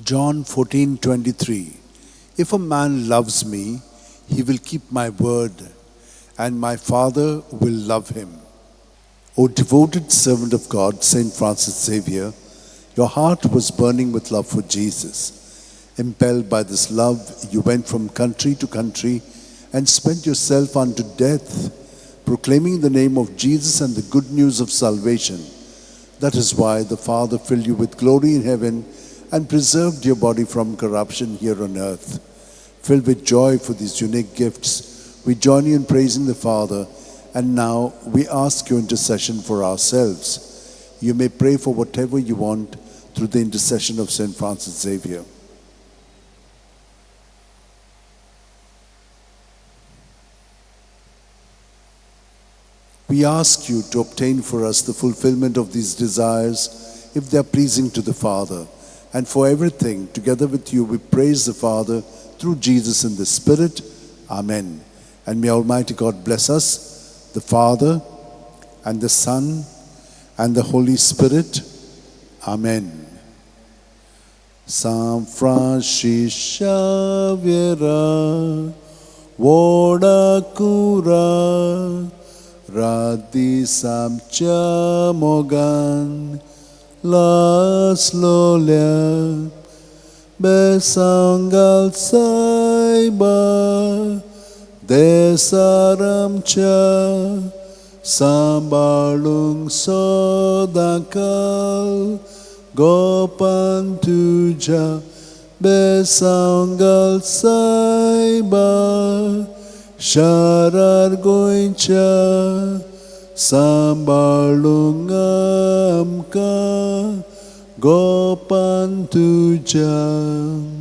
John 14:23. If a man loves me, he will keep my word, and my Father will love him. O devoted servant of God, Saint Francis Xavier, your heart was burning with love for Jesus. Impelled by this love, you went from country to country and spent yourself unto death, proclaiming the name of Jesus and the good news of salvation. That is why the Father filled you with glory in heaven and preserved your body from corruption here on earth. Filled with joy for these unique gifts, we join you in praising the Father, and now we ask your intercession for ourselves. You may pray for whatever you want through the intercession of Saint Francis Xavier. We ask you to obtain for us the fulfillment of these desires, if they are pleasing to the Father. And for everything, together with you, we praise the Father through Jesus in the Spirit. Amen. And may Almighty God bless us, the Father, and the Son, and the Holy Spirit. Amen. San Francis Xavier, Voda Cura, Radi Samcha Mogan, Las Lolia, Besangal Saiba, Desaramcha, Sambalung Sodakal, Gopan Tuja, Besangal Saiba, Sharar Goincha, Sambalungamka, Gopan Tuja.